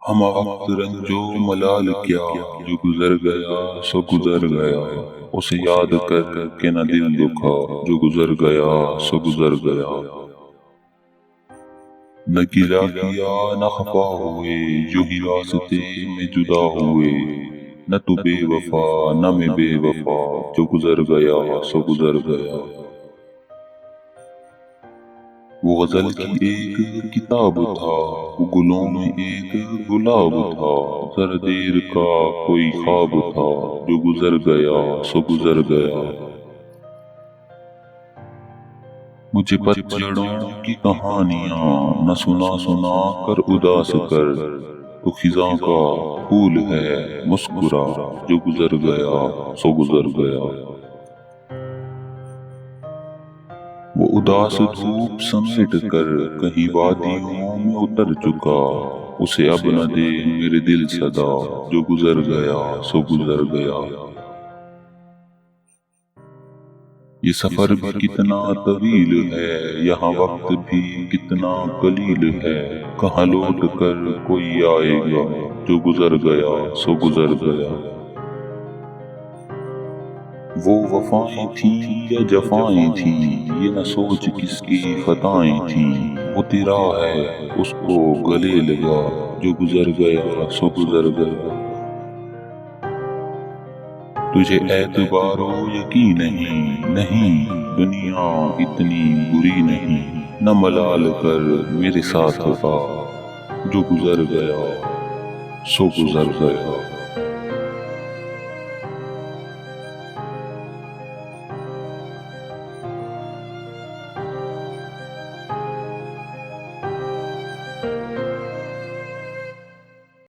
ہم وقت رنجو ملال کیا، جو گزر گیا سو گزر گیا، اسے یاد کر کے نہ دل دکھا، جو گزر گیا سو گزر گیا۔ نہ گلا کیا نہ خفا ہوئے، جو ہی راستے میں جدا ہوئے، نہ تو بے وفا نہ میں بے وفا، جو گزر گیا سو گزر گیا۔ وہ غزل کی ایک کتاب تھا، وہ گلوں میں ایک گلاب تھا، ذرا دیر کا کوئی خواب تھا، جو گزر گیا سو گزر گیا۔ مجھے پتجھڑوں کی کہانیاں نہ سنا سنا کر اداس کر، تو خزاں کا پھول ہے مسکرا، جو گزر گیا سو گزر گیا۔ وہ اداس دھوپ سمیٹ کر کہیں وادیوں میں اتر چکا، اسے اب نہ دے میرے دل صدا، جو گزر گیا سو گزر گیا۔ یہ سفر بھی کتنا طویل ہے، یہاں وقت بھی کتنا قلیل ہے، کہاں لوٹ کر کوئی آئے گا، جو گزر گیا سو گزر گیا۔ وہ وفائیں تھیں یا جفائیں تھیں، یہ نہ سوچ کس کی خطائیں تھیں، وہ تیرا ہے اس کو گلے لگا، جو گزر گیا سو گزر گیا۔ تجھے اعتبار و یقین نہیں، دنیا اتنی بری نہیں، نہ ملال کر میرے ساتھ وفا، جو گزر گیا سو گزر گیا۔